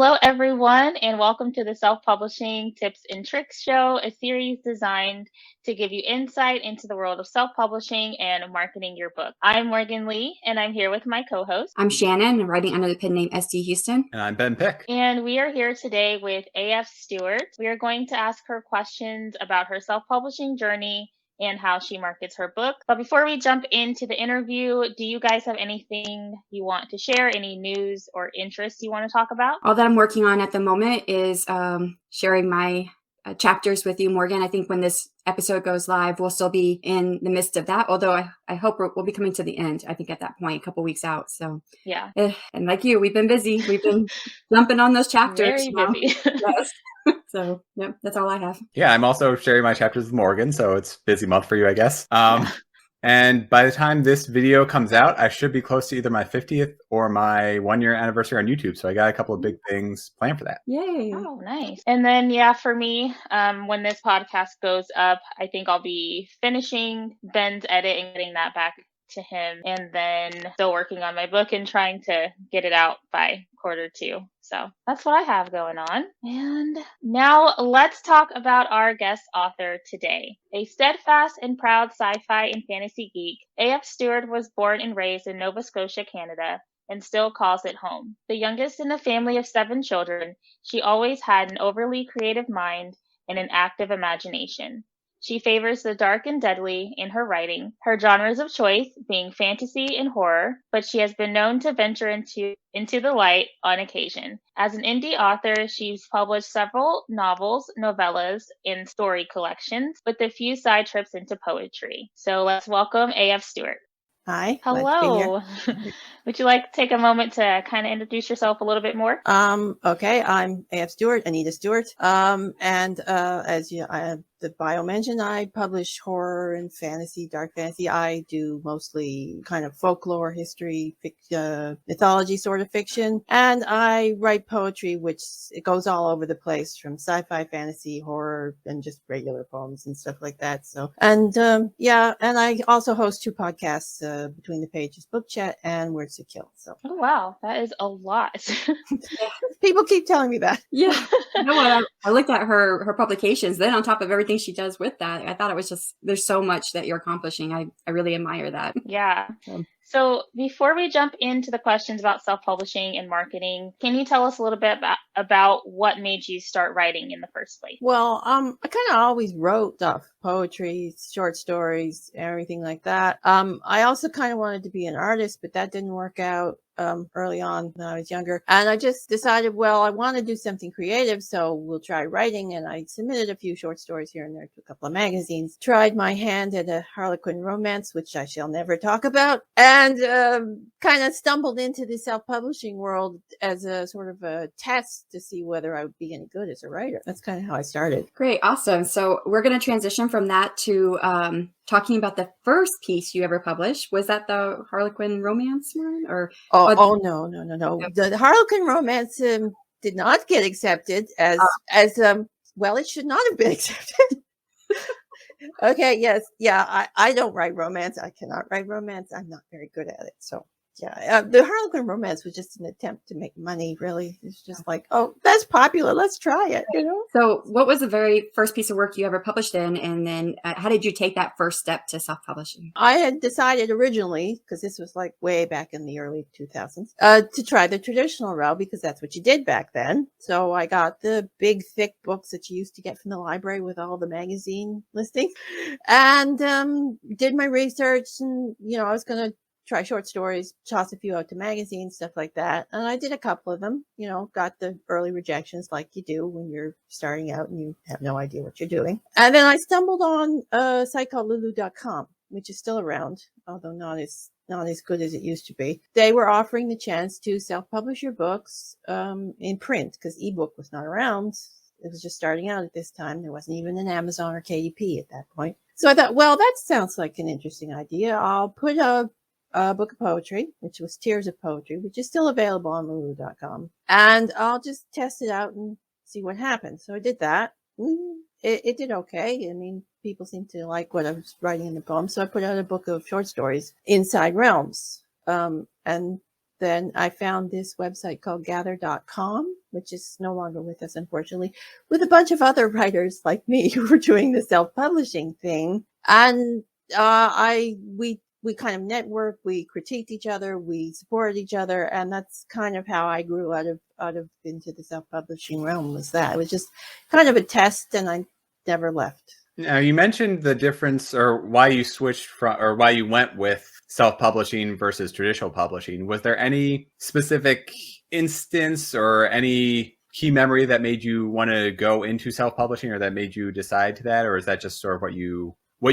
Hello, everyone, and welcome to the Self Publishing Tips and Tricks Show, a series designed to give you insight into the world of self publishing and marketing your book. I'm Morgan Lee, and I'm here with my co host. I'm Shannon, writing under the pen name SD Huston. And I'm Ben Pick. And we are here today with AF Stewart. We are going to ask her questions about her self publishing journey and how she markets her book. But before we jump into the interview, do you guys have anything you want to share? Any news or interests you want to talk about? All that I'm working on at the moment is sharing my chapters with you, Morgan. I think when this episode goes live, we'll still be in the midst of that. Although I hope we'll be coming to the end, I think at that point, a couple weeks out. So yeah. And like you, we've been busy. We've been jumping on those chapters. Very busy. Yes. So, yep, that's all I have. Yeah, I'm also sharing my chapters with Morgan, so it's a busy month for you, I guess. And by the time this video comes out, I should be close to either my 50th or my 1-year anniversary on YouTube. So I got a couple of big things planned for that. Yay. Oh, nice. And then, yeah, for me, when this podcast goes up, I think I'll be finishing Ben's edit and getting that back to him, and then still working on my book and trying to get it out by Q2. So that's what I have going on. And now let's talk about our guest author today. A steadfast and proud sci-fi and fantasy geek, A.F. Stewart was born and raised in Nova Scotia, Canada, and still calls it home. The youngest in a family of 7 children, she always had an overly creative mind and an active imagination. She favors the dark and deadly in her writing, her genres of choice being fantasy and horror, but she has been known to venture into the light on occasion. As an indie author, she's published several novels, novellas, and story collections, with a few side trips into poetry. So let's welcome A.F. Stewart. Hi. Hello. Would you like to take a moment to kind of introduce yourself a little bit more? Okay. I'm A.F. Stewart, Anita Stewart. As the bio mentioned, I publish horror and fantasy, dark fantasy. I do mostly kind of folklore, history, mythology sort of fiction. And I write poetry, which it goes all over the place, from sci-fi, fantasy, horror, and just regular poems and stuff like that. So, and I also host 2 podcasts, Between the Pages Book Chat and Words to Kill. So, oh wow, that is a lot. People keep telling me that. Yeah. You know what? I looked at her publications. Then on top of everything she does with that, I thought it was just, there's so much that you're accomplishing. I really admire that. Yeah. So before we jump into the questions about self-publishing and marketing, can you tell us a little bit about what made you start writing in the first place? Well, I kind of always wrote stuff, poetry, short stories, everything like that. I also kind of wanted to be an artist, but that didn't work out early on when I was younger. And I just decided, well, I want to do something creative, so we'll try writing. And I submitted a few short stories here and there to a couple of magazines, tried my hand at a Harlequin romance, which I shall never talk about, and kind of stumbled into the self-publishing world as a sort of a test to see whether I would be any good as a writer. That's kind of how I started. Great. Awesome. So we're going to transition from that to talking about the first piece you ever published. Was that the Harlequin romance one? Or no. The Harlequin romance did not get accepted as well. It should not have been accepted. Okay. Yes. Yeah. I don't write romance. I cannot write romance. I'm not very good at it. So yeah, the Harlequin romance was just an attempt to make money. Really, it's just like, oh, that's popular. Let's try it. You know. So, what was the very first piece of work you ever published in, and then how did you take that first step to self-publishing? I had decided originally, because this was like way back in the early 2000s, to try the traditional route because that's what you did back then. So I got the big, thick books that you used to get from the library with all the magazine listings, and did my research, and I was going to try short stories, toss a few out to magazines, stuff like that. And I did a couple of them, got the early rejections like you do when you're starting out and you have no idea what you're doing. And then I stumbled on a site called lulu.com, which is still around, although not as good as it used to be. They were offering the chance to self-publish your books in print because ebook was not around. It was just starting out at this time. There wasn't even an Amazon or KDP at that point. So I thought, well, that sounds like an interesting idea. I'll put a book of poetry, which was Tears of Poetry, which is still available on lulu.com. And I'll just test it out and see what happens. So I did that. It did okay. I mean, people seemed to like what I was writing in the poem. So I put out a book of short stories, Inside Realms. And then I found this website called gather.com, which is no longer with us, unfortunately, with a bunch of other writers like me who were doing the self-publishing thing. And we kind of networked, we critiqued each other, we supported each other, and that's kind of how I grew out of into the self-publishing realm. Was that it was just kind of a test, and I never left. Now, you mentioned the difference, or why you switched from, or why you went with self-publishing versus traditional publishing. Was there any specific instance or any key memory that made you want to go into self-publishing, or that made you decide to that, or is that just sort of what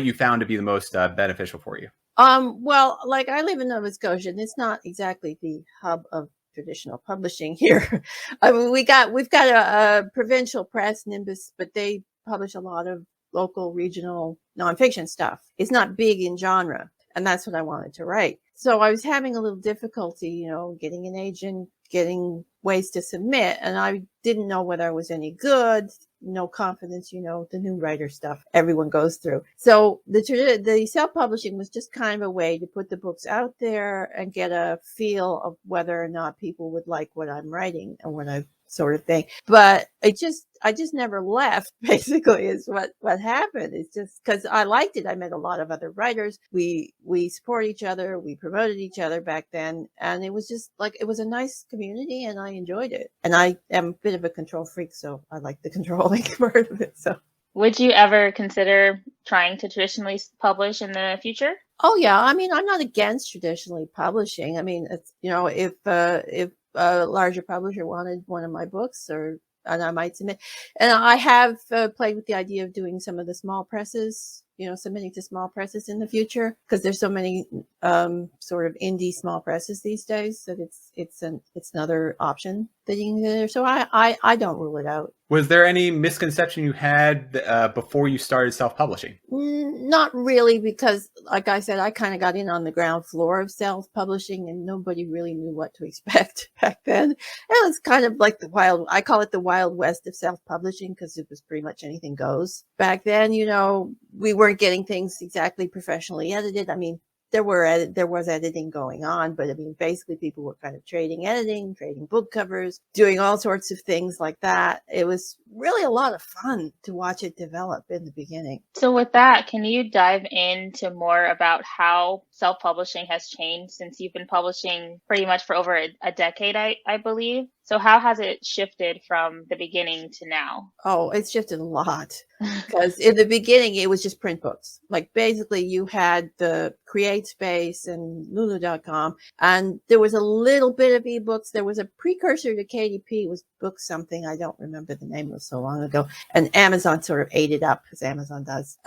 you found to be the most beneficial for you? Well, like I live in Nova Scotia, and it's not exactly the hub of traditional publishing here. I mean, we've got a provincial press, Nimbus, but they publish a lot of local, regional nonfiction stuff. It's not big in genre, and that's what I wanted to write. So I was having a little difficulty, getting an agent, getting ways to submit, and I didn't know whether I was any good. No confidence, the new writer stuff everyone goes through. So the self-publishing was just kind of a way to put the books out there and get a feel of whether or not people would like what I'm writing and what I sort of thing. But I just never left, basically, is what happened. It's just because I liked it. I met a lot of other writers. We support each other. We promoted each other back then. And it was just like, it was a nice community and I enjoyed it. And I am a bit of a control freak, so I like the controlling part of it. So would you ever consider trying to traditionally publish in the future? Oh yeah. I mean, I'm not against traditionally publishing. I mean, it's, if a larger publisher wanted one of my books, and I might submit. And I have played with the idea of doing some of the small presses, submitting to small presses in the future, because there's so many sort of indie small presses these days that it's another option that you can do. So I don't rule it out. Was there any misconception you had before you started self-publishing? Not really, because like I said, I kind of got in on the ground floor of self-publishing and nobody really knew what to expect back then. It was kind of like I call it the Wild West of self-publishing, because it was pretty much anything goes. Back then, we weren't getting things exactly professionally edited. I mean, there was editing going on, but I mean, basically people were kind of trading book covers, doing all sorts of things like that. It was really a lot of fun to watch it develop in the beginning. So with that, can you dive into more about how self-publishing has changed since you've been publishing pretty much for over a decade, I believe? So how has it shifted from the beginning to now? Oh, it's shifted a lot, because in the beginning it was just print books. Like basically you had the CreateSpace and Lulu.com, and there was a little bit of ebooks. There was a precursor to KDP. It was Book Something. I don't remember the name. It was so long ago. And Amazon sort of ate it up, because Amazon does.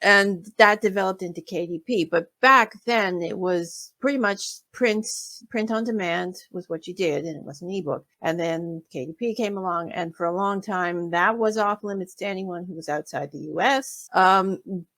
And that developed into KDP. But back then it was pretty much print on demand was what you did, and it was an ebook. And then KDP came along, and for a long time that was off limits to anyone who was outside the US,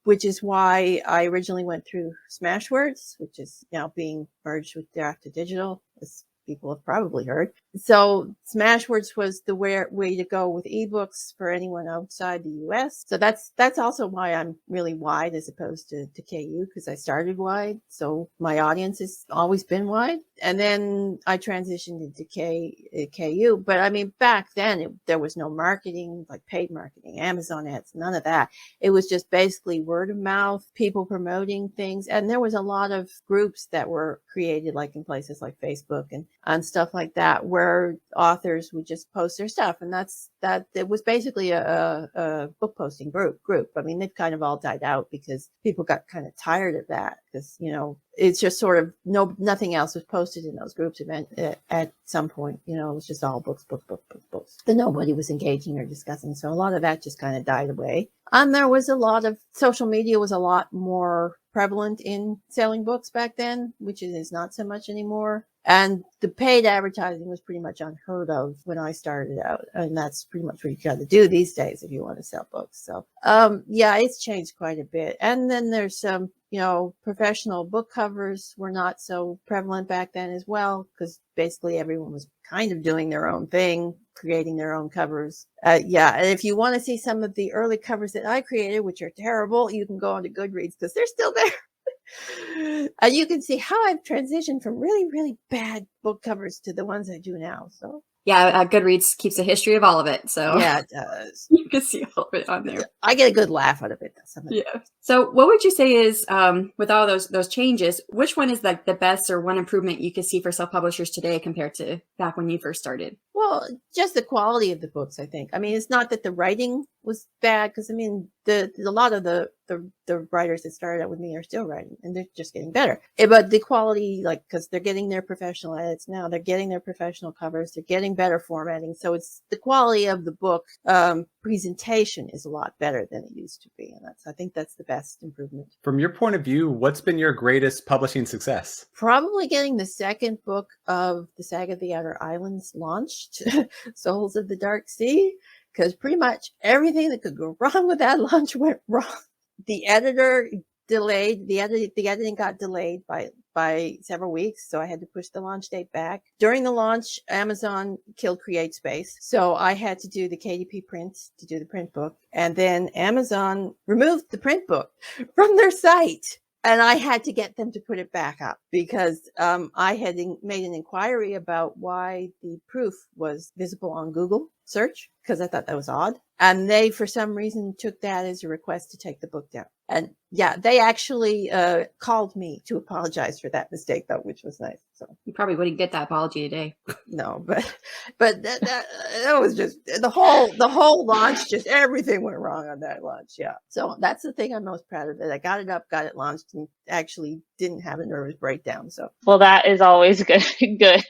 which is why I originally went through Smashwords, which is now being merged with Draft to Digital, as people have probably heard. So Smashwords was the way to go with ebooks for anyone outside the US. So that's also why I'm really wide as opposed to KU, because I started wide. So my audience has always been wide. And then I transitioned into KU. But I mean, back then there was no marketing, like paid marketing, Amazon ads, none of that. It was just basically word of mouth, people promoting things. And there was a lot of groups that were created, like in places like Facebook and stuff like that, where authors would just post their stuff. And it was basically a book posting group. I mean, they've kind of all died out because people got kind of tired of that, because, it's just sort of nothing else was posted in those groups at some point. It was just all books. But nobody was engaging or discussing. So a lot of that just kind of died away. And there was a lot of social media was a lot more prevalent in selling books back then, which it is not so much anymore. And the paid advertising was pretty much unheard of when I started out. And that's pretty much what you got to do these days if you want to sell books. So, yeah, it's changed quite a bit. And then there's some, professional book covers were not so prevalent back then as well, because basically everyone was kind of doing their own thing, creating their own covers. Yeah. And if you want to see some of the early covers that I created, which are terrible, you can go onto Goodreads because they're still there. And you can see how I've transitioned from really, really bad book covers to the ones I do now. So Yeah, Goodreads keeps a history of all of it, so Yeah, it does. you can see all of it on there. I get a good laugh out of it. Yeah. So what would you say is, with all those changes, which one is like the best or one improvement you could see for self-publishers today compared to back when you first started? Well, just the quality of the books, I think. I mean, it's not that the writing was bad, because I mean, a lot of the writers that started out with me are still writing, and they're just getting better. But the quality, like, because they're getting their professional edits now, they're getting their professional covers, they're getting better formatting. So it's the quality of the book presentation is a lot better than it used to be, and I think that's the best improvement. From your point of view, what's been your greatest publishing success? Probably getting the second book of the Saga of the Outer Islands launched, Souls of the Dark Sea, because pretty much everything that could go wrong with that launch went wrong. The editor delayed, the editing got delayed by several weeks, so I had to push the launch date back. During the launch, Amazon killed CreateSpace, so I had to do the KDP print to do the print book, and then Amazon removed the print book from their site. And I had to get them to put it back up, because I had made an inquiry about why the proof was visible on Google search, because I thought that was odd. And they, for some reason, took that as a request to take the book down. And yeah, they actually called me to apologize for that mistake, though, which was nice. So You probably wouldn't get that apology today. no, but that was just the whole launch. Just everything went wrong on that launch. Yeah, so that's the thing I'm most proud of. That I got it up, got it launched, and actually didn't have a nervous breakdown. So Well, that is always good. Good.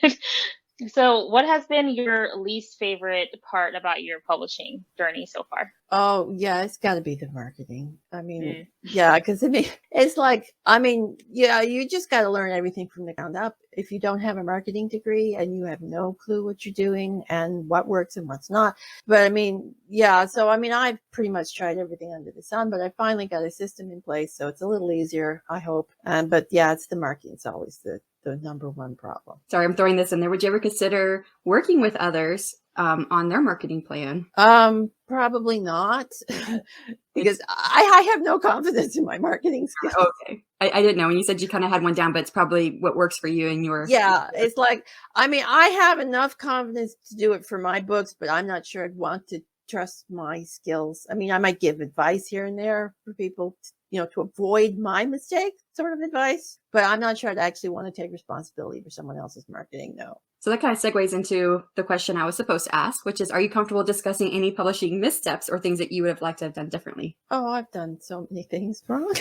So, what has been your least favorite part about your publishing journey so far? oh yeah, it's got to be the marketing. I mean, yeah, because I mean, it's like, I mean, yeah, you just got to learn everything from the ground up. If you don't have a marketing degree and you have no clue what you're doing and what works and what's not. But I mean, yeah, so I mean, I've pretty much tried everything under the sun, but I finally got a system in place, so it's a little easier, I hope. But yeah, it's the marketing. It's always the number one problem. Sorry, I'm throwing this in there. Would you ever consider working with others on their marketing plan? Probably not, because I have no confidence in my marketing skills. Okay. I didn't know. When you said you kind of had one down, but it's probably what works for you and your... Yeah, it's like, I mean, I have enough confidence to do it for my books, but I'm not sure I'd want to trust my skills. I mean, I might give advice here and there for people, to avoid my mistake, sort of advice, but I'm not sure I'd actually want to take responsibility for someone else's marketing. No. So that kind of segues into the question I was supposed to ask, which is, are you comfortable discussing any publishing missteps or things that you would have liked to have done differently? Oh, I've done so many things wrong.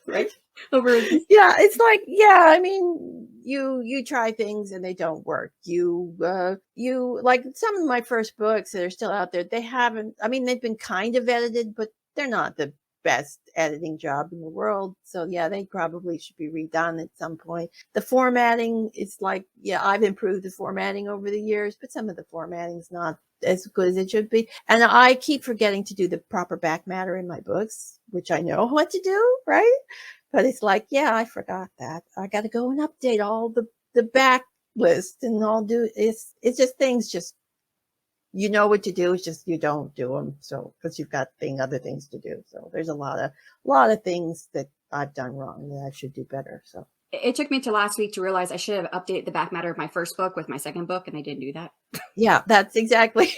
Right? Yeah, it's like, yeah, I mean, you try things and they don't work. You like some of my first books that are still out there, they've been kind of edited, but they're not the best editing job in the world. So yeah, they probably should be redone at some point. The formatting is like, yeah, I've improved the formatting over the years, but some of the formatting is not as good as it should be. And I keep forgetting to do the proper back matter in my books, which I know what to do, right? But it's like, yeah, I forgot that. I got to go and update all the back list and it's just things just, you know what to do. It's just, you don't do them. So, because you've got other things to do. So there's a lot of things that I've done wrong that I should do better. So it took me to last week to realize I should have updated the back matter of my first book with my second book, and I didn't do that. Yeah, that's exactly.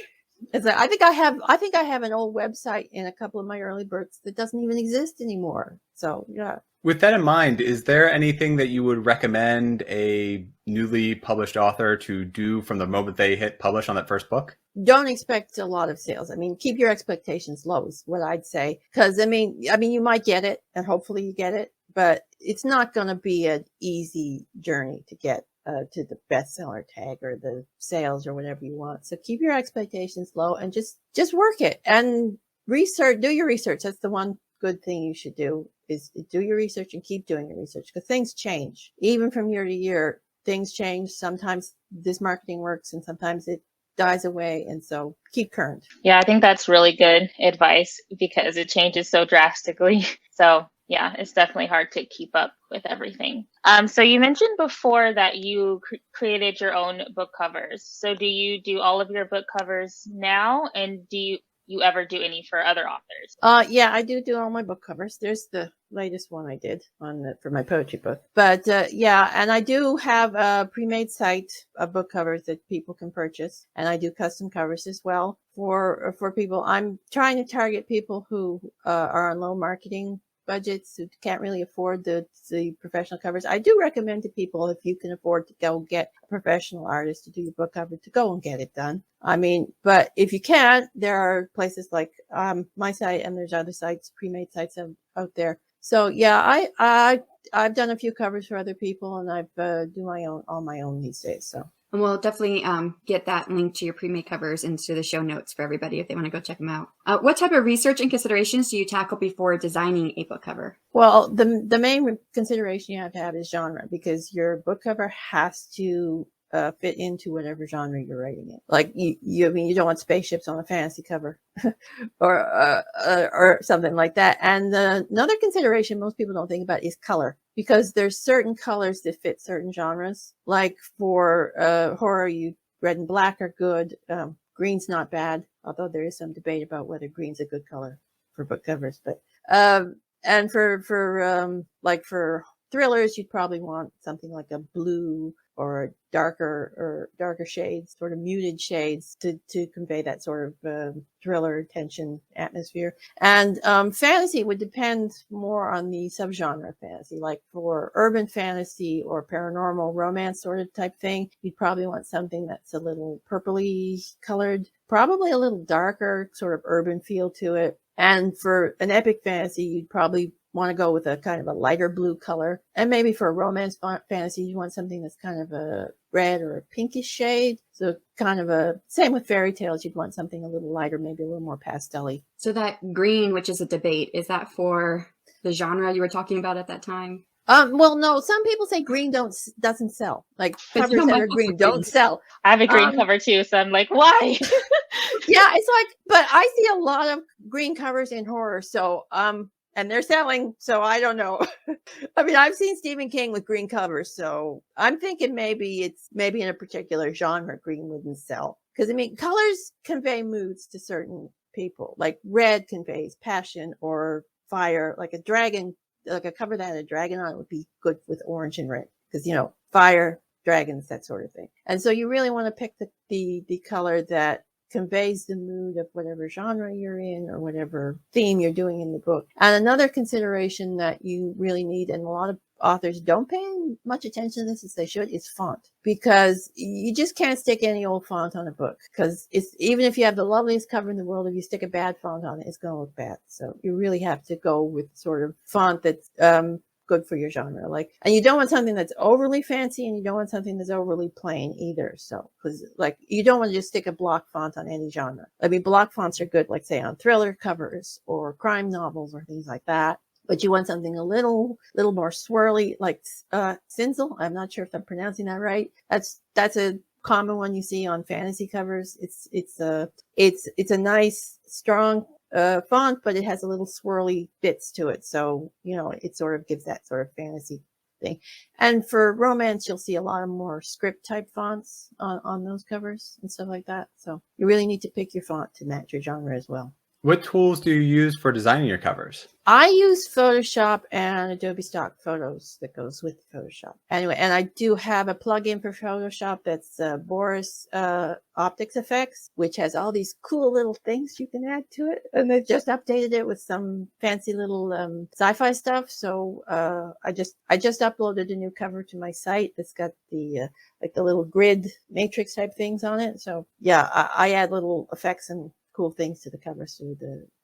It's like, I think I have an old website in a couple of my early books that doesn't even exist anymore. So yeah. With that in mind, is there anything that you would recommend a newly published author to do from the moment they hit publish on that first book? Don't expect a lot of sales. I mean, keep your expectations low is what I'd say. Because I mean, you might get it, and hopefully you get it, but it's not going to be an easy journey to get to the bestseller tag or the sales or whatever you want. So keep your expectations low and just work it and research. Do your research. That's the one good thing you should do, is do your research and keep doing your research, because things change. Even from year to year, things change. Sometimes this marketing works and sometimes it dies away. And so keep current. Yeah, I think that's really good advice because it changes so drastically. So yeah, it's definitely hard to keep up with everything. So you mentioned before that you created your own book covers. So do you do all of your book covers now? And do you ever do any for other authors? Yeah, I do all my book covers. There's the latest one I did for my poetry book. But yeah, and I do have a pre-made site of book covers that people can purchase, and I do custom covers as well for people. I'm trying to target people who are on low marketing budgets, who can't really afford the professional covers. I do recommend to people, if you can afford to go get a professional artist to do your book cover, to go and get it done. I mean, but if you can't, there are places like my site, and there's other sites, pre-made sites out there. So yeah, I've done a few covers for other people, and I've do my own on my own these days. So. And we'll definitely get that link to your pre-made covers into the show notes for everybody if they want to go check them out. What type of research and considerations do you tackle before designing a book cover? Well, the main consideration you have to have is genre, because your book cover has to fit into whatever genre you're writing it. Like I mean, you don't want spaceships on a fantasy cover or something like that. And another consideration most people don't think about is color, because there's certain colors that fit certain genres. Like for horror, red and black are good. Green's not bad, although there is some debate about whether green's a good color for book covers. But and for thrillers, you'd probably want something like a blue or darker shades, sort of muted shades to convey that sort of thriller tension atmosphere. And fantasy would depend more on the subgenre of fantasy. Like for urban fantasy or paranormal romance sort of type thing, you'd probably want something that's a little purpley colored, probably a little darker, sort of urban feel to it. And for an epic fantasy, you'd probably want to go with a kind of a lighter blue color. And maybe for a romance fantasy, you want something that's kind of a red or a pinkish shade. So kind of same with fairy tales, you'd want something a little lighter, maybe a little more pastel-y. So that green, which is a debate, is that for the genre you were talking about at that time? Well, no, some people say green doesn't sell. Like covers that are green don't sell. I have a green cover too, so I'm like, why? Yeah, it's like, but I see a lot of green covers in horror. So, and they're selling, so I don't know. I mean, I've seen Stephen King with green covers, so I'm thinking maybe in a particular genre, green wouldn't sell. Because I mean, colors convey moods to certain people. Like red conveys passion or fire. Like a dragon, like a cover that had a dragon on it would be good with orange and red, because fire, dragons, that sort of thing. And so you really want to pick the color that conveys the mood of whatever genre you're in or whatever theme you're doing in the book. And another consideration that you really need, and a lot of authors don't pay much attention to this as they should, is font. Because you just can't stick any old font on a book, because even if you have the loveliest cover in the world, if you stick a bad font on it, it's going to look bad. So you really have to go with sort of font that's good for your genre. And you don't want something that's overly fancy, and you don't want something that's overly plain either. So, because you don't want to just stick a block font on any genre. I mean, block fonts are good, like say on thriller covers or crime novels or things like that. But you want something a little more swirly, like Cinzel. I'm not sure if I'm pronouncing that right. That's a common one you see on fantasy covers. It's a nice, strong font, but it has a little swirly bits to it. So, it sort of gives that sort of fantasy thing. And for romance, you'll see a lot of more script type fonts on those covers and stuff like that. So you really need to pick your font to match your genre as well. What tools do you use for designing your covers? I use Photoshop and Adobe Stock Photos that goes with Photoshop. Anyway, and I do have a plugin for Photoshop that's Boris Optics Effects, which has all these cool little things you can add to it. And they've just updated it with some fancy little sci-fi stuff. So I just uploaded a new cover to my site that's got the the little grid matrix type things on it. So yeah, I add little effects and cool things to the covers through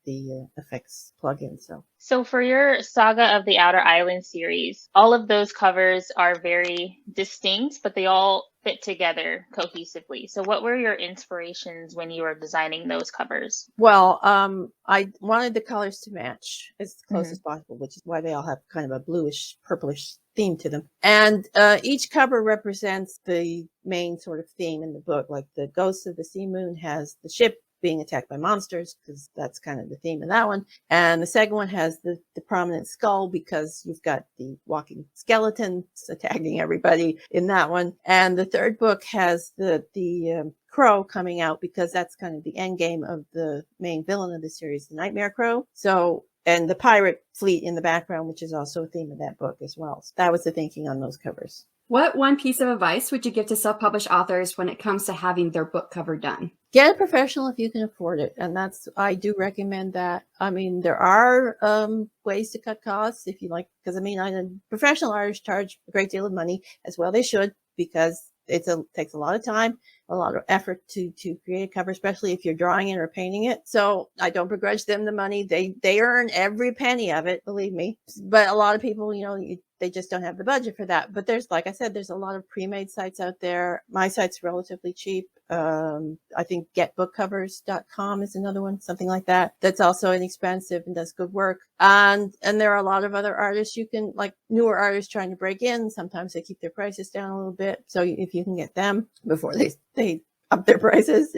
the effects plugin. So for your Saga of the Outer Island series, all of those covers are very distinct, but they all fit together cohesively. So what were your inspirations when you were designing those covers? Well, I wanted the colors to match as close as possible, which is why they all have kind of a bluish, purplish theme to them. And each cover represents the main sort of theme in the book. Like the Ghost of the Sea Moon has the ship being attacked by monsters, because that's kind of the theme of that one. And the second one has the prominent skull, because you've got the walking skeletons attacking everybody in that one. And the third book has the crow coming out, because that's kind of the end game of the main villain of the series, the Nightmare Crow. So and the pirate fleet in the background, which is also a theme of that book as well. So that was the thinking on those covers. What one piece of advice would you give to self-published authors when it comes to having their book cover done? Get a professional if you can afford it. And I do recommend that. I mean, there are ways to cut costs if you like, because I mean, professional artists charge a great deal of money, as well they should, because it takes a lot of time, a lot of effort to create a cover, especially if you're drawing it or painting it. So I don't begrudge them the money. They earn every penny of it, believe me. But a lot of people, they just don't have the budget for that. But like I said, there's a lot of pre-made sites out there. My site's relatively cheap. I think getbookcovers.com is another one, something like that. That's also inexpensive and does good work. And there are a lot of other artists like newer artists trying to break in. Sometimes they keep their prices down a little bit. So if you can get them before they up their prices.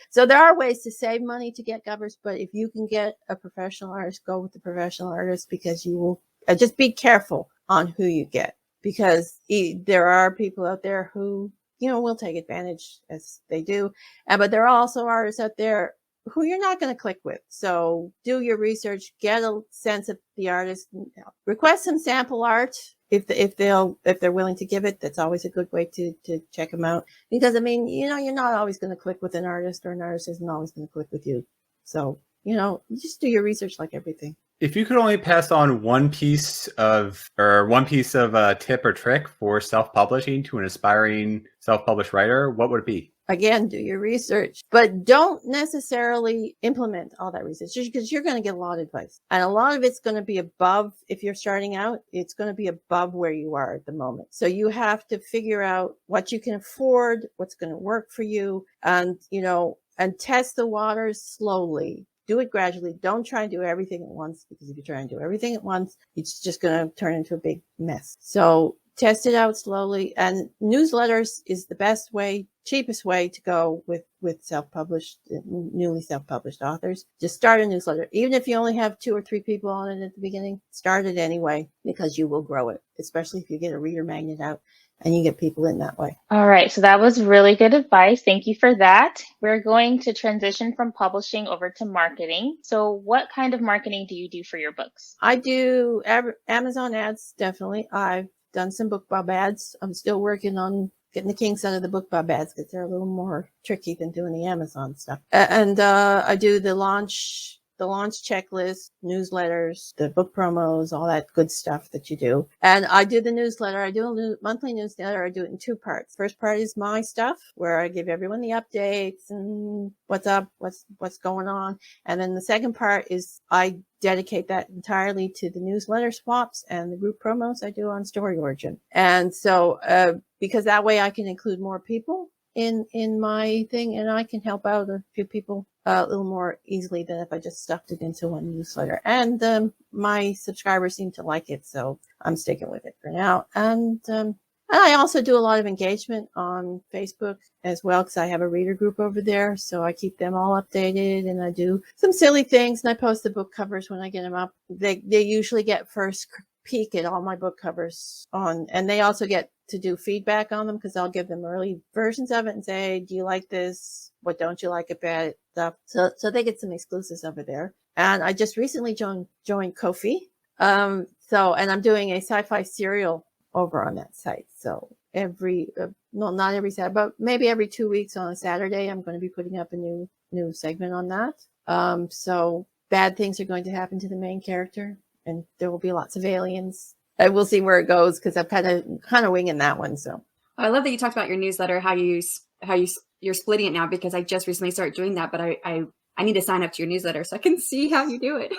So there are ways to save money to get covers, but if you can get a professional artist, go with the professional artist, because you will just be careful on who you get, because there are people out there who will take advantage, as they do. But there are also artists out there who you're not going to click with. So do your research, get a sense of the artist, request some sample art if they're willing to give it. That's always a good way to check them out, because I mean, you're not always going to click with an artist, or an artist isn't always going to click with you. So, just do your research like everything. If you could only pass on one piece of a tip or trick for self-publishing to an aspiring self-published writer, what would it be? Again, do your research, but don't necessarily implement all that research, because you're going to get a lot of advice, and a lot of it's going to be above. If you're starting out, it's going to be above where you are at the moment. So you have to figure out what you can afford, what's going to work for you, and test the waters slowly. Do it gradually. Don't try and do everything at once, because if you try and do everything at once, it's just going to turn into a big mess. So test it out slowly. And newsletters is the best way, cheapest way to go with newly self-published authors. Just start a newsletter. Even if you only have 2 or 3 people on it at the beginning, start it anyway, because you will grow it, especially if you get a reader magnet out and you get people in that way. All right, so that was really good advice. Thank you for that. We're going to transition from publishing over to marketing. So what kind of marketing do you do for your books? I do Amazon ads, definitely. I've done some BookBub ads. I'm still working on getting the kinks out of the BookBub ads, because they're a little more tricky than doing the Amazon stuff. And I do the launch checklist, newsletters, the book promos, all that good stuff that you do. And I do the newsletter. I do a monthly newsletter. I do it in 2 parts. First part is my stuff, where I give everyone the updates and what's up, what's going on. And then the second part is I dedicate that entirely to the newsletter swaps and the group promos I do on Story Origin. And so, because that way I can include more people in my thing, and I can help out a few people a little more easily than if I just stuffed it into one newsletter. And my subscribers seem to like it, so I'm sticking with it for now. And I also do a lot of engagement on Facebook as well, because I have a reader group over there, so I keep them all updated, and I do some silly things, and I post the book covers when I get them up. They usually get first peek at all my book covers and they also get to do feedback on them, because I'll give them early versions of it and say, do you like this? What don't you like about it? Stuff. So they get some exclusives over there. And I just recently joined Ko-fi. And I'm doing a sci-fi serial over on that site. So not every Saturday, but maybe every 2 weeks on a Saturday, I'm going to be putting up a new segment on that. So bad things are going to happen to the main character, and there will be lots of aliens. I will see where it goes, because I'm kind of winging that one. So I love that you talked about your newsletter, how you're splitting it now, because I just recently started doing that, but I need to sign up to your newsletter so I can see how you do it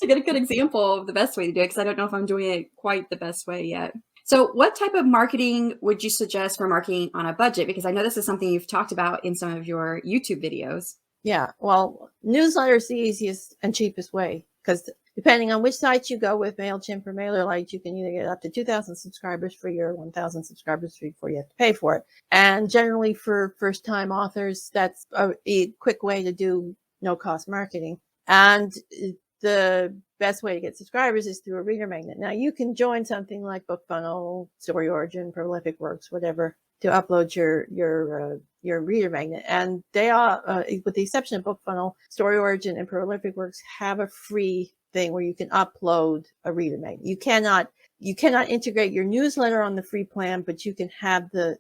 to get a good example of the best way to do it, because I don't know if I'm doing it quite the best way yet. So what type of marketing would you suggest for marketing on a budget? Because I know this is something you've talked about in some of your YouTube videos. Yeah, well, newsletter is the easiest and cheapest way, because depending on which site you go with, MailChimp or MailerLite, you can either get up to 2,000 subscribers free or 1,000 subscribers free before you have to pay for it. And generally for first-time authors, that's a quick way to do no-cost marketing. And the best way to get subscribers is through a reader magnet. Now, you can join something like BookFunnel, Story Origin, Prolific Works, whatever, to upload your reader magnet. And they are, with the exception of BookFunnel, Story Origin and Prolific Works have a free thing where you can upload a reader magnet. You cannot integrate your newsletter on the free plan, but you can have the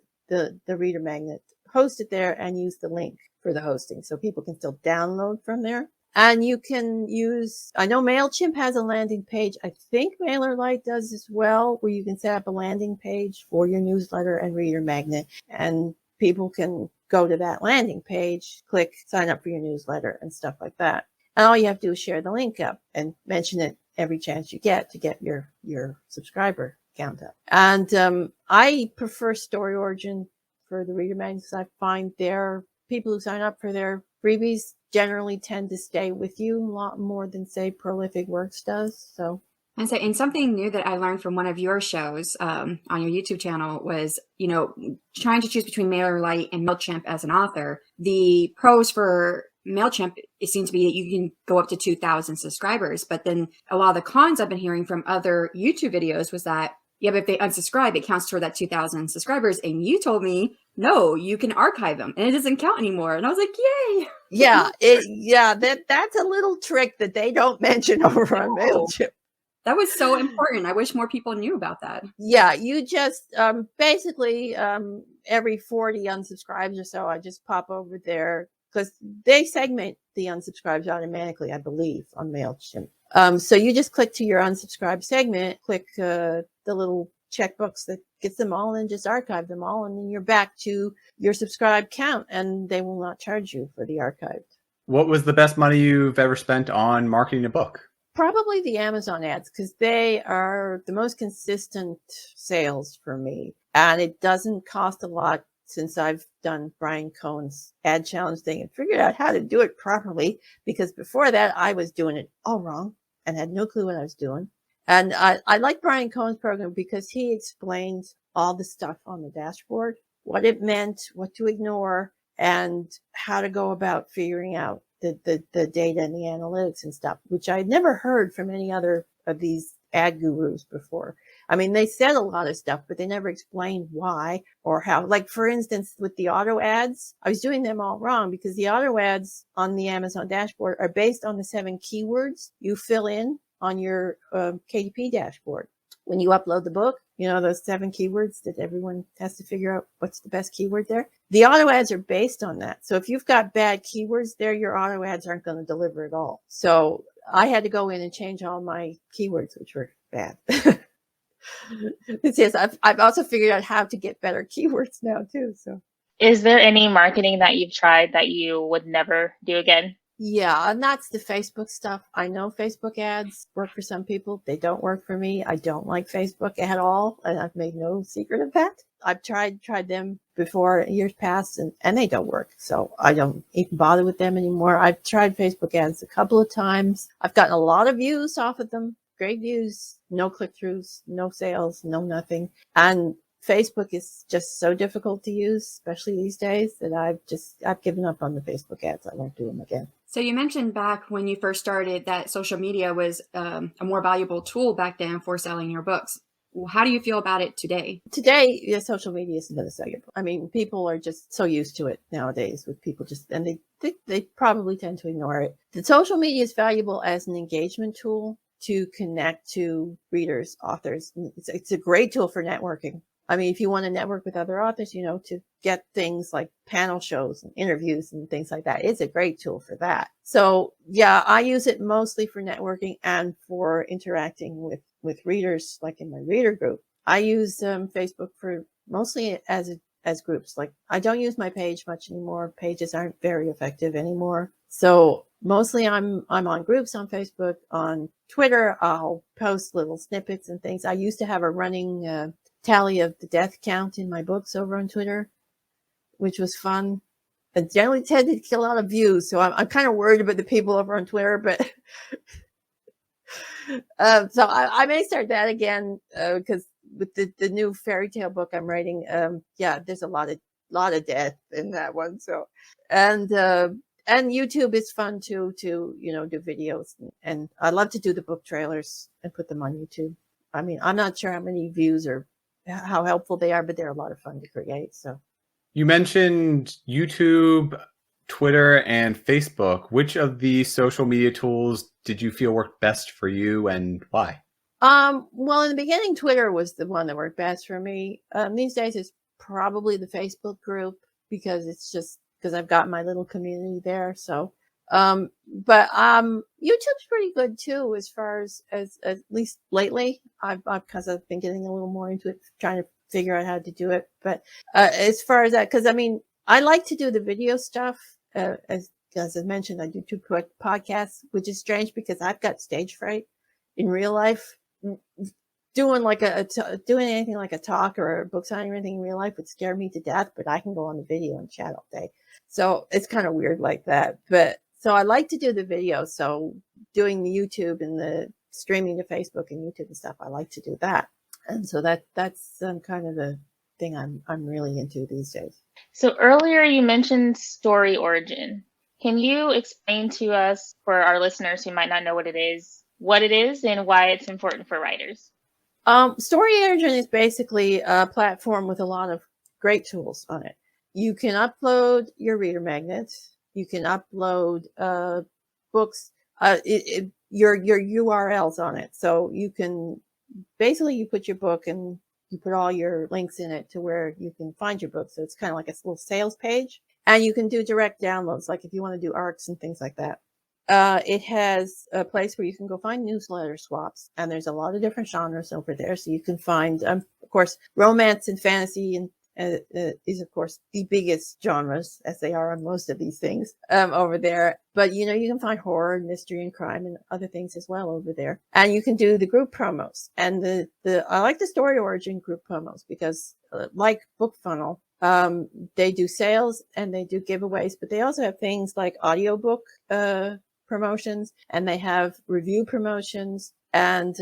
reader magnet, host it there, and use the link for the hosting, so people can still download from there. And you can use, I know MailChimp has a landing page. I think MailerLite does as well, where you can set up a landing page for your newsletter and reader magnet. And people can go to that landing page, click sign up for your newsletter and stuff like that. And all you have to do is share the link up and mention it every chance you get to get your subscriber count up. And I prefer Story Origin for the reader magnets. I find their people who sign up for their freebies generally tend to stay with you a lot more than, say, Prolific Works does. So, and something new that I learned from one of your shows on your YouTube channel was, trying to choose between MailerLite and MailChimp as an author. The pros for MailChimp, it seems to be that you can go up to 2,000 subscribers. But then a lot of the cons I've been hearing from other YouTube videos was that, yeah, but if they unsubscribe, it counts toward that 2,000 subscribers. And you told me, no, you can archive them and it doesn't count anymore. And I was like, yay. Yeah, that's a little trick that they don't mention over on MailChimp. That was so important. I wish more people knew about that. Yeah, you just basically every 40 unsubscribes or so, I just pop over there, because they segment the unsubscribes automatically, I believe, on MailChimp. So you just click to your unsubscribe segment, click the little checkbox that gets them all, and just archive them all, and then you're back to your subscribe count, and they will not charge you for the archived. What was the best money you've ever spent on marketing a book? Probably the Amazon ads, because they are the most consistent sales for me, and it doesn't cost a lot, since I've done Brian Cohen's ad challenge thing and figured out how to do it properly, because before that I was doing it all wrong and had no clue what I was doing. And I like Brian Cohen's program because he explained all the stuff on the dashboard, what it meant, what to ignore, and how to go about figuring out the data and the analytics and stuff, which I'd never heard from any other of these ad gurus before. I mean, they said a lot of stuff, but they never explained why or how. Like, for instance, with the auto ads, I was doing them all wrong, because the auto ads on the Amazon dashboard are based on the 7 keywords you fill in on your KDP dashboard. When you upload the book, those 7 keywords that everyone has to figure out what's the best keyword there. The auto ads are based on that. So if you've got bad keywords there, your auto ads aren't going to deliver at all. So I had to go in and change all my keywords, which were bad. It says I've also figured out how to get better keywords now too. So, is there any marketing that you've tried that you would never do again? Yeah, and that's the Facebook stuff. I know Facebook ads work for some people. They don't work for me. I don't like Facebook at all, and I've made no secret of that. I've tried them before, years past, and they don't work. So I don't even bother with them anymore. I've tried Facebook ads a couple of times. I've gotten a lot of views off of them. Great views, no click-throughs, no sales, no nothing. And Facebook is just so difficult to use, especially these days, that I've given up on the Facebook ads. I won't do them again. So you mentioned back when you first started that social media was a more valuable tool back then for selling your books. How do you feel about it today? Today, yeah, social media isn't going to sell your book. I mean, people are just so used to it nowadays, with people and they probably tend to ignore it. The social media is valuable as an engagement tool to connect to readers, authors. It's a great tool for networking. I mean, if you want to network with other authors, to get things like panel shows and interviews and things like that, it's a great tool for that. So yeah, I use it mostly for networking and for interacting with readers, like in my reader group. I use Facebook for mostly as groups. Like, I don't use my page much anymore. Pages aren't very effective anymore. So mostly I'm on groups on Facebook. On Twitter, I'll post little snippets and things. I used to have a running tally of the death count in my books over on Twitter, which was fun. It generally tended to get a lot of views, so I'm kind of worried about the people over on Twitter, but so I may start that again, because with the new fairy tale book I'm writing, there's a lot of death in that one. So, and YouTube is fun too, to do videos, and I love to do the book trailers and put them on YouTube. I mean, I'm not sure how many views or how helpful they are, but they're a lot of fun to create. So, you mentioned YouTube, Twitter and Facebook, which of the social media tools did you feel worked best for you and why? Well, in the beginning, Twitter was the one that worked best for me. These days, it's probably the Facebook group because it's just because I've got my little community there. So, but YouTube's pretty good too, as far as at least lately. Because I've been getting a little more into it, trying to figure out how to do it. But as far as that, because I mean, I like to do the video stuff. As I mentioned, I do 2 podcasts, which is strange because I've got stage fright in real life. Doing like doing anything like a talk or a book signing or anything in real life would scare me to death, but I can go on the video and chat all day. So it's kind of weird like that. But so I like to do the video. So doing the YouTube and the streaming to Facebook and YouTube and stuff, I like to do that. And so that's kind of the thing I'm really into these days. So earlier you mentioned story origin. Can you explain to us, for our listeners who might not know what it is and why it's important for writers? Story Origin is basically a platform with a lot of great tools on it. You can upload your reader magnets. You can upload books, your URLs on it. So you can basically you put your book and you put all your links in it to where you can find your book. So it's kind of like a little sales page, and you can do direct downloads, like if you want to do arcs and things like that. It has a place where you can go find newsletter swaps, and there's a lot of different genres over there. So you can find, of course, romance and fantasy and is of course the biggest genres, as they are on most of these things over there. But you can find horror and mystery and crime and other things as well over there. And you can do the group promos, and I like the Story Origin group promos because like BookFunnel, they do sales and they do giveaways, but they also have things like audiobook promotions, and they have review promotions, and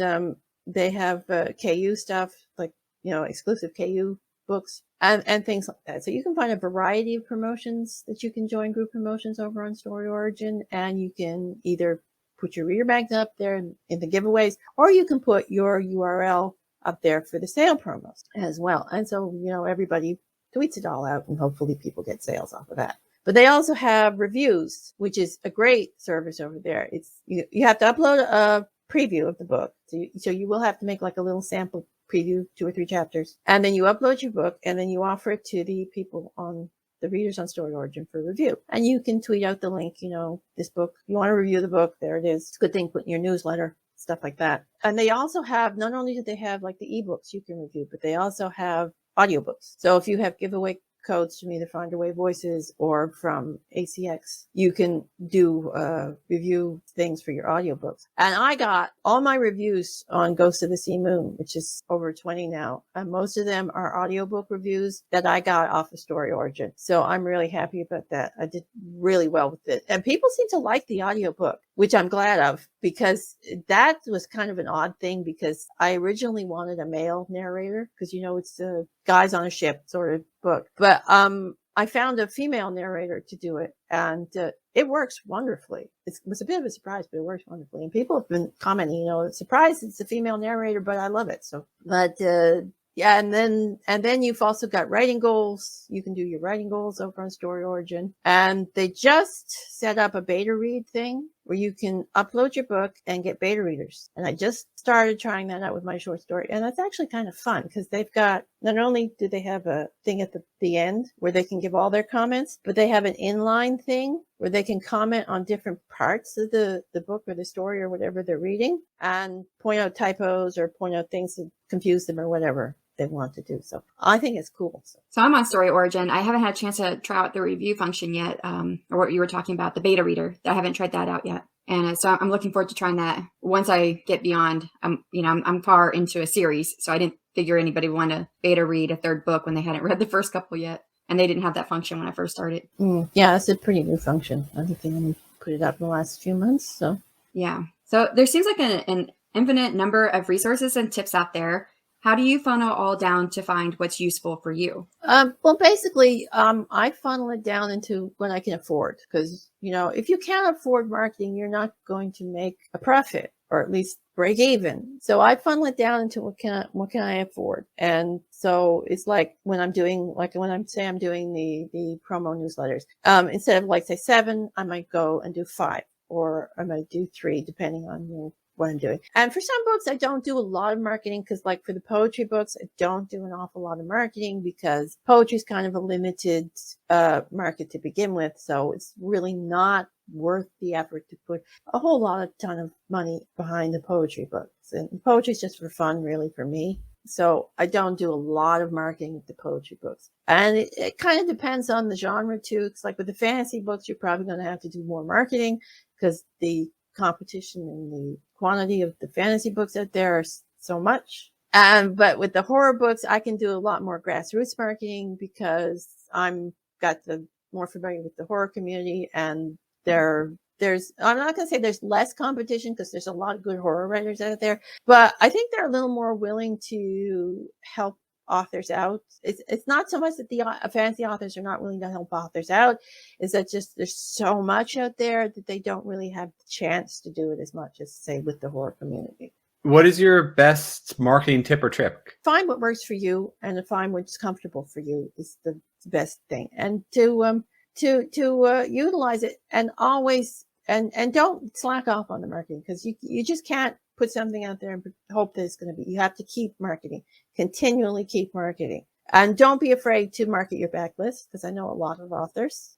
they have KU stuff, like exclusive KU books and things like that. So you can find a variety of promotions that you can join, group promotions over on Story Origin, and you can either put your reader mags up there in the giveaways, or you can put your URL up there for the sale promos as well. And so everybody tweets it all out, and hopefully people get sales off of that. But they also have reviews, which is a great service over there. It's you have to upload a preview of the book. So you will have to make like a little sample preview, 2 or 3 chapters. And then you upload your book, and then you offer it to the people the readers on Story Origin for review. And you can tweet out the link, this book, you want to review the book, there it is. It's a good thing, put in your newsletter, stuff like that. And they also have, not only do they have like the ebooks you can review, but they also have audiobooks. So if you have giveaway codes from either Find Your Way Voices or from ACX, you can do review things for your audiobooks. And I got all my reviews on Ghost of the Sea Moon, which is over 20 now, and most of them are audiobook reviews that I got off of Story Origin. So I'm really happy about that. I did really well with it, and people seem to like the audiobook, which I'm glad of, because that was kind of an odd thing, because I originally wanted a male narrator, because it's a guys on a ship sort of book. But I found a female narrator to do it, and it works wonderfully. It was a bit of a surprise, but it works wonderfully. And people have been commenting, surprised it's a female narrator, but I love it. So, but yeah, and then you've also got writing goals. You can do your writing goals over on Story Origin, and they just set up a beta read thing where you can upload your book and get beta readers. And I just started trying that out with my short story, and that's actually kind of fun, because they've got, not only do they have a thing at the end where they can give all their comments, but they have an inline thing where they can comment on different parts of the book or the story or whatever they're reading, and point out typos or point out things that confuse them or whatever they want to do. So I think it's cool. So I'm on Story Origin. I haven't had a chance to try out the review function yet, or what you were talking about, the beta reader. I haven't tried that out yet. And so I'm looking forward to trying that once I get beyond, I'm far into a series. So I didn't figure anybody would want to beta read a 3rd book when they hadn't read the first couple yet. And they didn't have that function when I first started. Yeah, it's a pretty new function. I think they only put it up in the last few months. So yeah. So there seems like an infinite number of resources and tips out there. How do you funnel all down to find what's useful for you? Well, basically, I funnel it down into what I can afford, because, if you can't afford marketing, you're not going to make a profit or at least break even. So I funnel it down into what can I afford? And so it's like when I'm doing, like when I'm doing the promo newsletters, instead of like say 7, I might go and do 5, or I might do 3, depending on what I'm doing. And for some books, I don't do a lot of marketing, because like for the poetry books, I don't do an awful lot of marketing, because poetry is kind of a limited market to begin with. So it's really not worth the effort to put a whole ton of money behind the poetry books. And poetry is just for fun, really, for me. So I don't do a lot of marketing with the poetry books. And it kind of depends on the genre too. It's like with the fantasy books, you're probably going to have to do more marketing, because the competition and the quantity of the fantasy books out there are so much. But with the horror books, I can do a lot more grassroots marketing, because I'm got the more familiar with the horror community, and there's I'm not going to say there's less competition, because there's a lot of good horror writers out there, but I think they're a little more willing to help authors out. It's not so much that the fantasy authors are not willing to help authors out, is that just there's so much out there that they don't really have the chance to do it as much as, say, with the horror community. What is your best marketing tip or trick? Find what works for you, and find what's comfortable for you is the best thing. And to utilize it, and always and don't slack off on the marketing, because you just can't put something out there and hope that it's going to be. You have to keep marketing, continually keep marketing, and don't be afraid to market your backlist, because I know a lot of authors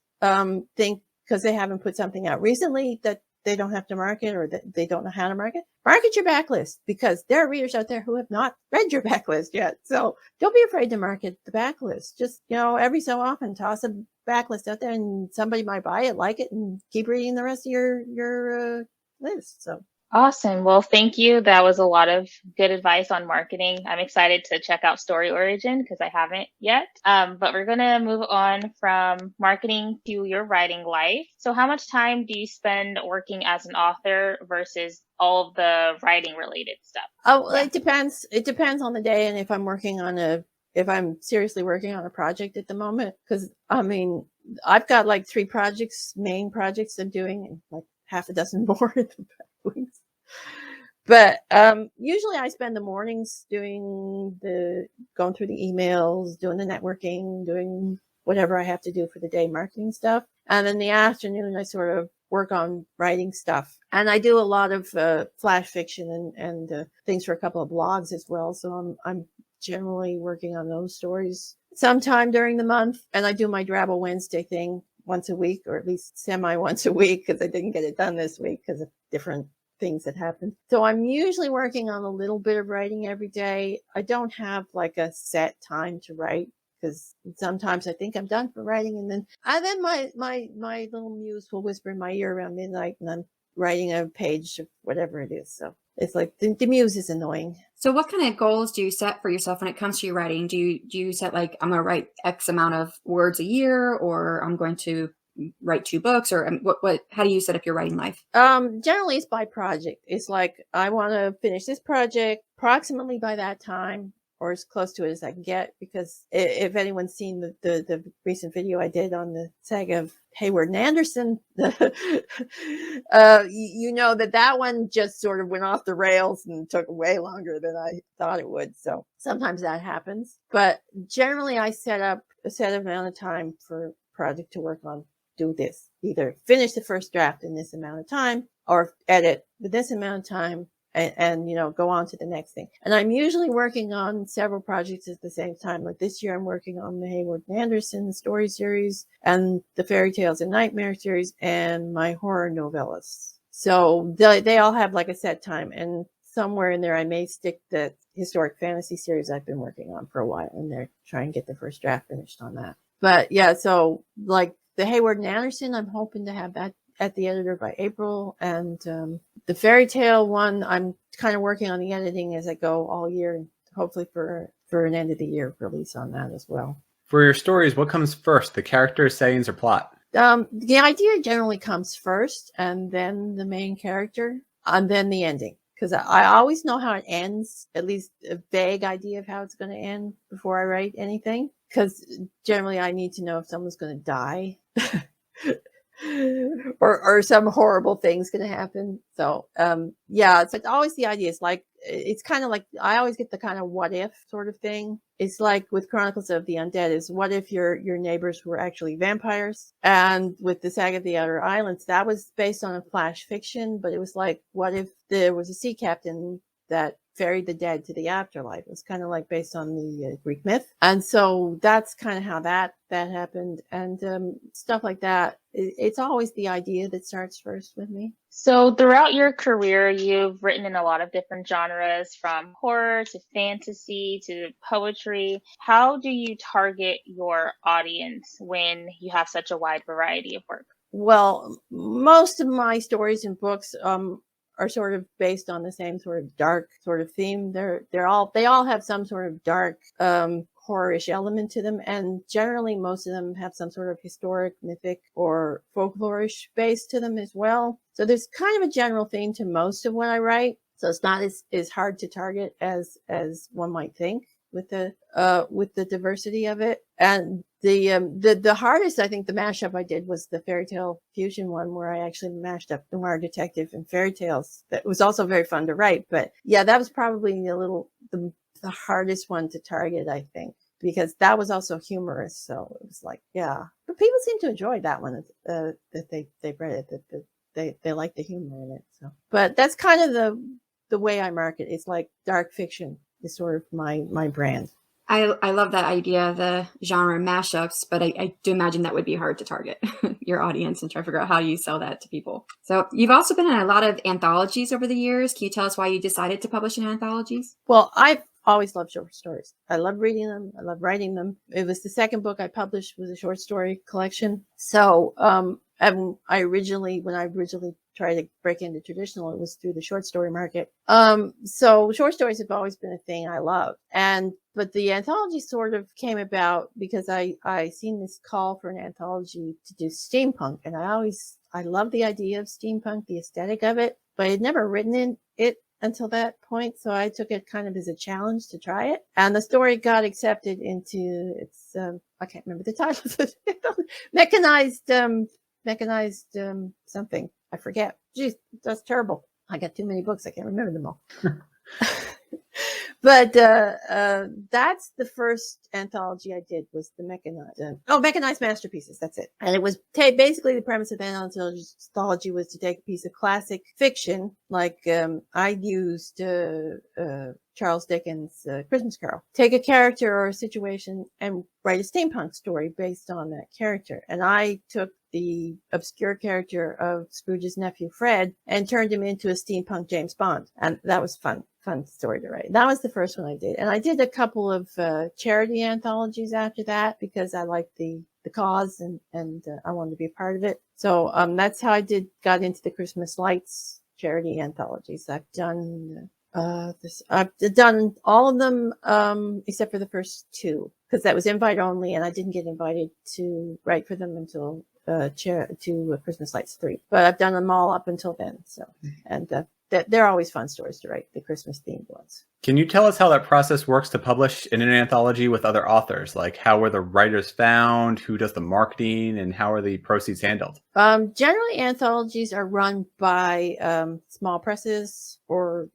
think because they haven't put something out recently that they don't have to market, or that they don't know how to market. Market your backlist, because there are readers out there who have not read your backlist yet. So don't be afraid to market the backlist. Just, every so often toss a backlist out there, and somebody might buy it, like it, and keep reading the rest of your list. So. Awesome. Well, thank you. That was a lot of good advice on marketing. I'm excited to check out Story Origin, because I haven't yet. But we're going to move on from marketing to your writing life. So how much time do you spend working as an author versus all of the writing related stuff? Oh, well, it depends. It depends on the day, and if I'm seriously working on a project at the moment, because I've got like 3 main projects I'm doing, and like half a dozen more in the back weeks. But usually I spend the mornings going through the emails, doing the networking, doing whatever I have to do for the day, marketing stuff. And in the afternoon, I sort of work on writing stuff. And I do a lot of flash fiction and things for a couple of blogs as well. So I'm generally working on those stories sometime during the month. And I do my Drabble Wednesday thing once a week, or at least semi once a week, because I didn't get it done this week because of different things that happen. So I'm usually working on a little bit of writing every day. I don't have like a set time to write, because sometimes I think I'm done for writing, and then my little muse will whisper in my ear around midnight, and I'm writing a page of whatever it is. So it's like the muse is annoying. So what kind of goals do you set for yourself when it comes to your writing? Do you set like, I'm going to write X amount of words a year, or I'm going to write 2 books, or how do you set up your writing life? Generally it's by project. It's like, I want to finish this project approximately by that time, or as close to it as I can get, because if anyone's seen the recent video I did on the saga of Hayward and Anderson, you know that one just sort of went off the rails and took way longer than I thought it would. So sometimes that happens, but generally I set up a set amount of time for project to work on. Do this, either finish the first draft in this amount of time, or edit with this amount of time, and go on to the next thing. And I'm usually working on several projects at the same time. Like this year I'm working on the Hayward and Anderson story series, and the Fairy Tales and Nightmare series, and my horror novellas. So they all have like a set time, and somewhere in there I may stick the historic fantasy series I've been working on for a while in there, try and get the first draft finished on that. But yeah, so like the Hayward and Anderson, I'm hoping to have that at the editor by April. And the Fairy Tale one, I'm kind of working on the editing as I go all year, and hopefully for an end of the year release on that as well. For your stories, what comes first, the characters, settings, or plot? The idea generally comes first, and then the main character, and then the ending. Because I always know how it ends, at least a vague idea of how it's going to end before I write anything. Because generally I need to know if someone's going to die. or some horrible thing's going to happen. So, yeah, it's like always the idea is like, it's kind of like, I always get the kind of what if sort of thing. It's like with Chronicles of the Undead is what if your neighbors were actually vampires? And with the Saga of the Outer Islands, that was based on a flash fiction, but it was like, what if there was a sea captain that ferried the dead to the afterlife? It was kind of like based on the Greek myth. And so that's kind of how that happened. And stuff like that. It's always the idea that starts first with me. So throughout your career, you've written in a lot of different genres, from horror to fantasy to poetry. How do you target your audience when you have such a wide variety of work? Well, most of my stories and books are sort of based on the same sort of dark sort of theme. They all have some sort of dark horror-ish element to them, and generally most of them have some sort of historic, mythic, or folklore-ish base to them as well. So there's kind of a general theme to most of what I write. So it's not as hard to target as one might think with the diversity of it. And the hardest, I think, the mashup I did was the fairy tale fusion one, where I actually mashed up noir detective and fairy tales. That was also very fun to write. But yeah, that was probably the hardest one to target, I think, because that was also humorous. So it was like, yeah, but people seem to enjoy that one, that they read it, that they like the humor in it. So, but that's kind of the way I market. It's like dark fiction is sort of my brand. I love that idea, the genre mashups, but I do imagine that would be hard to target your audience and try to figure out how you sell that to people. So you've also been in a lot of anthologies over the years. Can you tell us why you decided to publish in anthologies? Well, I've always loved short stories. I love reading them. I love writing them. It was the second book I published was a short story collection. So, and when I originally tried to break into traditional, it was through the short story market. So short stories have always been a thing I love. But the anthology sort of came about because I seen this call for an anthology to do steampunk. And I love the idea of steampunk, the aesthetic of it, but I had never written in it until that point. So I took it kind of as a challenge to try it. And the story got accepted into I can't remember the title of it. Mechanized something. I forget. Geez, that's terrible. I got too many books. I can't remember them all. But that's the first anthology I did, was the Mechanized Masterpieces. That's it. And it was basically the premise of the anthology was to take a piece of classic fiction, like I used Charles Dickens' Christmas Carol. Take a character or a situation and write a steampunk story based on that character. And I took the obscure character of Scrooge's nephew Fred and turned him into a steampunk James Bond. And that was fun story to write. That was the first one I did. And I did a couple of charity anthologies after that because I liked the cause and I wanted to be a part of it. So that's how I got into the Christmas Lights charity anthologies. I've done I've done all of them except for the first two, because that was invite only, and I didn't get invited to write for them until Christmas Lights 3. But I've done them all up until then. So, and they're always fun stories to write, the Christmas themed ones. Can you tell us how that process works to publish in an anthology with other authors? Like, how are the writers found? Who does the marketing? And how are the proceeds handled? Generally, anthologies are run by small presses or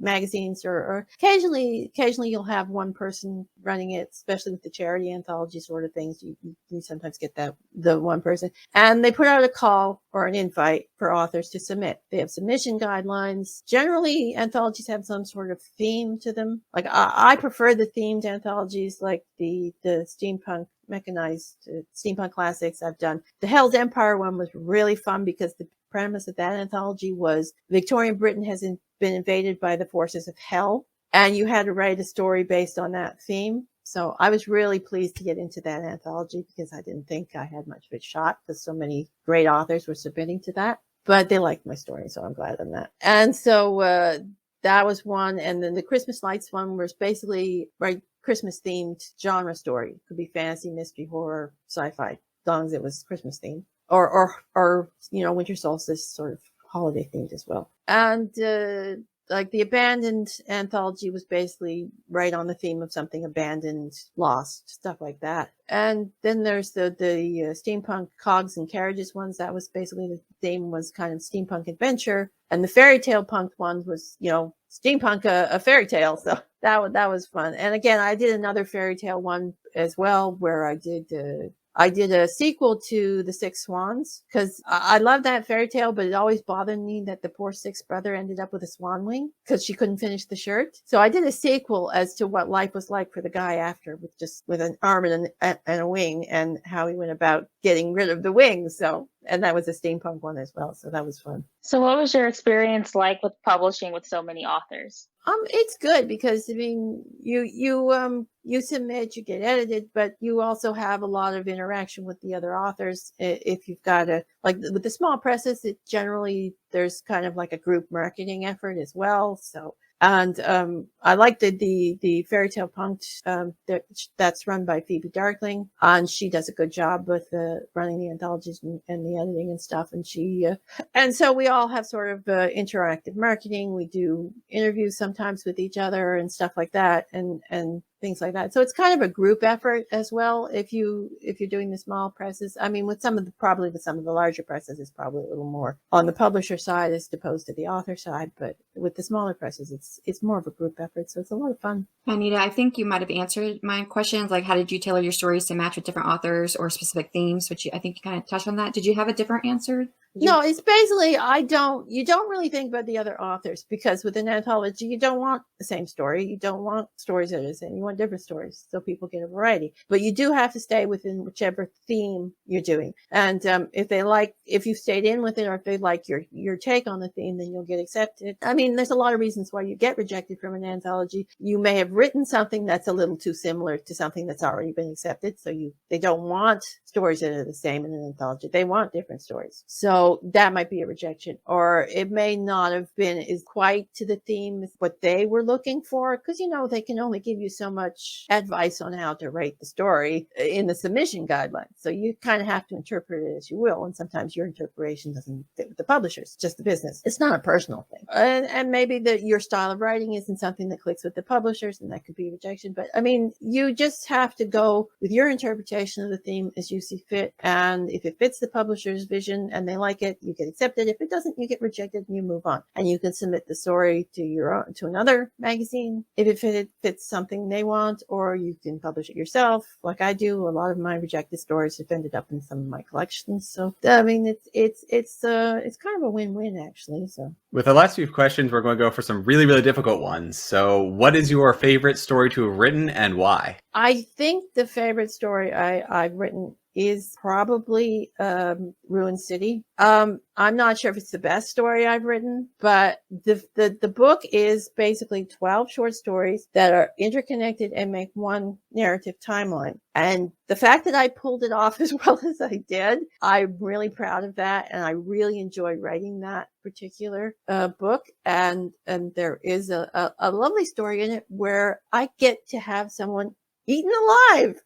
magazines, or occasionally you'll have one person running it, especially with the charity anthology sort of things. You sometimes get the one person. And they put out a call or an invite for authors to submit. They have submission guidelines. Generally, anthologies have some sort of theme to them. Like I prefer the themed anthologies, like the steampunk mechanized steampunk classics I've done. The Hell's Empire one was really fun because the premise of that anthology was Victorian Britain has been invaded by the forces of hell, and you had to write a story based on that theme. So I was really pleased to get into that anthology because I didn't think I had much of a shot, because so many great authors were submitting to that. But they liked my story, so I'm glad on that. And so that was one. And then the Christmas Lights one was basically Christmas themed genre story. Could be fantasy, mystery, horror, sci-fi, as long as it was Christmas themed, or winter solstice sort of holiday themed as well. And like the abandoned anthology was basically right on the theme of something abandoned, lost, stuff like that. And then there's the steampunk cogs and carriages ones. That was basically the theme was kind of steampunk adventure. And the fairy tale punk one was, steampunk, a fairy tale. So that was fun. And again, I did another fairy tale one as well, where I did a sequel to The Six Swans, because I love that fairy tale, but it always bothered me that the poor sixth brother ended up with a swan wing because she couldn't finish the shirt. So I did a sequel as to what life was like for the guy after, with an arm and a wing, and how he went about getting rid of the wings. So, and that was a steampunk one as well. So that was fun. So what was your experience like with publishing with so many authors? It's good because you submit, you get edited, but you also have a lot of interaction with the other authors. If you've got like with the small presses, it generally there's kind of like a group marketing effort as well. So, and I like the Fairy Tale Punked that's run by Phoebe Darkling, and she does a good job with running the anthologies and the editing and stuff. And and so we all have sort of interactive marketing. We do interviews sometimes with each other and stuff like that, and things like that. So it's kind of a group effort as well. If you're doing the small presses, I mean, with some of the larger presses, it's probably a little more on the publisher side as opposed to the author side. But with the smaller presses, it's more of a group effort. So it's a lot of fun. Anita, I think you might have answered my questions. Like, how did you tailor your stories to match with different authors or specific themes? Which I think you kind of touched on that. Did you have a different answer? No, it's basically, you don't really think about the other authors, because with an anthology, you don't want the same story. You don't want stories that are the same. You want different stories so people get a variety. But you do have to stay within whichever theme you're doing. And if you stayed in with it, or if they like your take on the theme, then you'll get accepted. I mean, there's a lot of reasons why you get rejected from an anthology. You may have written something that's a little too similar to something that's already been accepted. So they don't want stories that are the same in an anthology. They want different stories. So that might be a rejection, or it may not have been as quite to the theme as what they were looking for, because they can only give you so much advice on how to write the story in the submission guidelines. So you kind of have to interpret it as you will, and sometimes your interpretation doesn't fit with the publishers. It's just the business. It's not a personal thing, and maybe your style of writing isn't something that clicks with the publishers, and that could be a rejection. But I mean, you just have to go with your interpretation of the theme as you see fit, and if it fits the publisher's vision and they like it, you get accepted. If it doesn't, you get rejected and you move on. And you can submit the story to another magazine if it fits something they want, or you can publish it yourself, like I do. A lot of my rejected stories have ended up in some of my collections. So I mean, it's kind of a win-win actually. So with the last few questions, we're going to go for some really, really difficult ones. So what is your favorite story to have written and why? I think the favorite story I've written is probably Ruin City. I'm not sure if it's the best story I've written, but the book is basically 12 short stories that are interconnected and make one narrative timeline. And the fact that I pulled it off as well as I did, I'm really proud of that, and I really enjoyed writing that particular book. And there is a lovely story in it where I get to have someone eaten alive.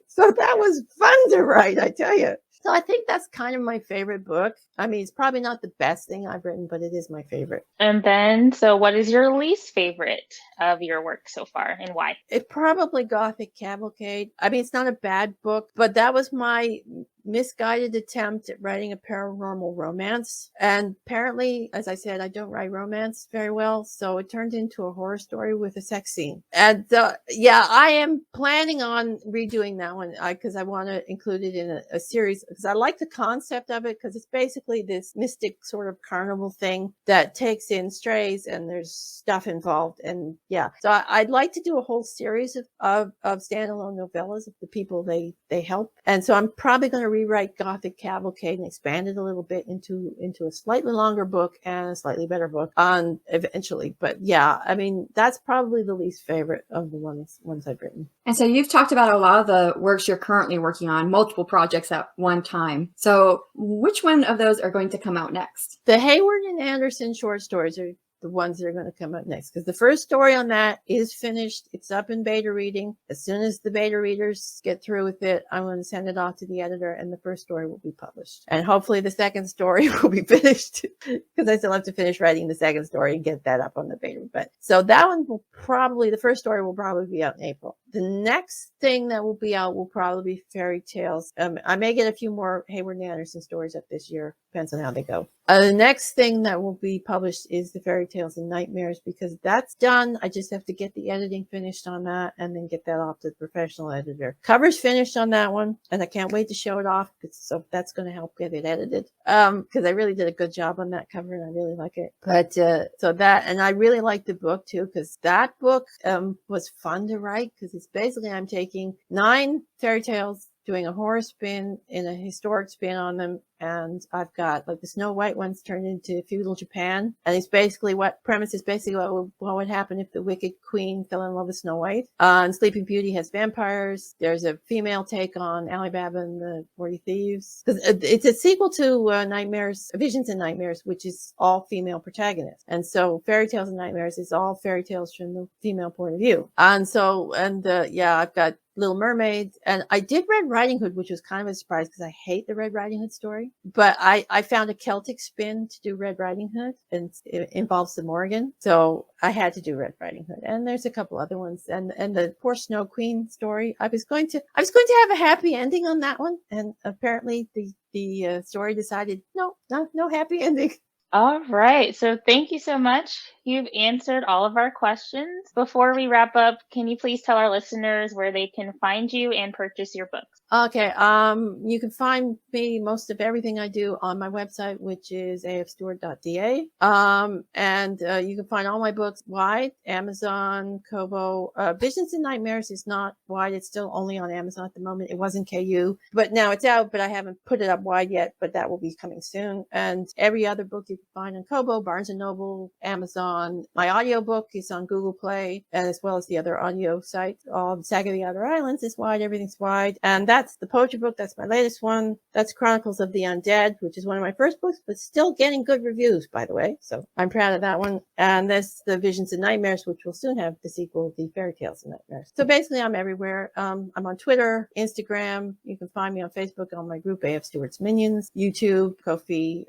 So that was fun to write, I tell you. So I think that's kind of my favorite book. I mean, it's probably not the best thing I've written, but it is my favorite. And then, so what is your least favorite of your work so far, and why? It's probably Gothic Cavalcade. I mean, it's not a bad book, but that was my misguided attempt at writing a paranormal romance. And apparently, as I said, I don't write romance very well, so it turned into a horror story with a sex scene. And I am planning on redoing that one because I want to include it in a series, because I like the concept of it, because it's basically this mystic sort of carnival thing that takes in strays and there's stuff involved. And so I'd like to do a whole series of standalone novellas of the people they help. And so I'm probably going to rewrite Gothic Cavalcade and expand it a little bit into a slightly longer book and a slightly better book on eventually. But I mean, that's probably the least favorite of the ones I've written. And so you've talked about a lot of the works you're currently working on, multiple projects at one time. So which one of those are going to come out next? The Hayward and Anderson short stories the ones that are going to come up next. Because the first story on that is finished. It's up in beta reading. As soon as the beta readers get through with it, I'm going to send it off to the editor and the first story will be published. And hopefully the second story will be finished because I still have to finish writing the second story and get that up on the beta. But so that one will probably, the first story will probably be out in April. The next thing that will be out will probably be fairy tales. I may get a few more Hayward and Anderson stories up this year. Depends on how they go. The next thing that will be published is the Fairy Tales and Nightmares because that's done. I just have to get the editing finished on that and then get that off to the professional editor. Cover's finished on that one and I can't wait to show it off. So that's going to help get it edited. Because I really did a good job on that cover and I really like it. But so that, and I really like the book too because that book was fun to write because it's basically I'm taking 9 fairy tales, doing a horror spin and a historic spin on them. And I've got like the Snow White ones turned into feudal Japan. And it's basically premise is basically what would happen if the wicked queen fell in love with Snow White. And Sleeping Beauty has vampires. There's a female take on Alibaba and the 40 Thieves. It's a sequel to Nightmares, Visions and Nightmares, which is all female protagonists. And so Fairy Tales and Nightmares is all fairy tales from the female point of view. And so, yeah, I've got Little Mermaids, and I did Red Riding Hood, which was kind of a surprise because I hate the Red Riding Hood story. But I found a Celtic spin to do Red Riding Hood, and it involves the Morrigan, so I had to do Red Riding Hood. And there's a couple other ones, and the poor Snow Queen story. I was going to have a happy ending on that one, and apparently the story decided no happy ending. All right. So thank you so much. You've answered all of our questions. Before we wrap up, can you please tell our listeners where they can find you and purchase your books? Okay. You can find me, most of everything I do on my website, which is afstewart.da. And you can find all my books wide, Amazon, Kobo. Visions and Nightmares is not wide. It's still only on Amazon at the moment. It was in KU, but now it's out, but I haven't put it up wide yet, but that will be coming soon. And every other book you can find on Kobo, Barnes & Noble, Amazon. My audiobook is on Google Play, and as well as the other audio sites. Saga of the Outer Islands is wide. Everything's wide. And that's the poetry book. That's my latest one. That's Chronicles of the Undead, which is one of my first books, but still getting good reviews, by the way. So I'm proud of that one. And that's the Visions and Nightmares, which will soon have the sequel, the Fairy Tales and Nightmares. So basically, I'm everywhere. I'm on Twitter, Instagram. You can find me on Facebook on my group, AF Stewart's Minions, YouTube, Ko-fi,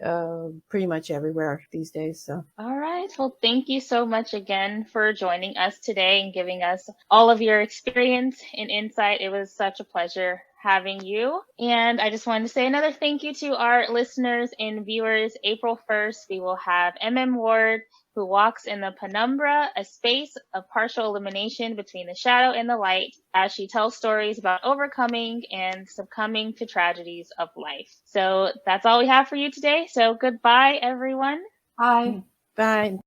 pretty much everywhere these days. So. All right. Well, thank you so much again for joining us today and giving us all of your experience and insight. It was such a pleasure having you. And I just wanted to say another thank you to our listeners and viewers. April 1st, we will have M.M. Ward, who walks in the penumbra, a space of partial illumination between the shadow and the light, as she tells stories about overcoming and succumbing to tragedies of life. So that's all we have for you today. So goodbye, everyone. Bye. Bye.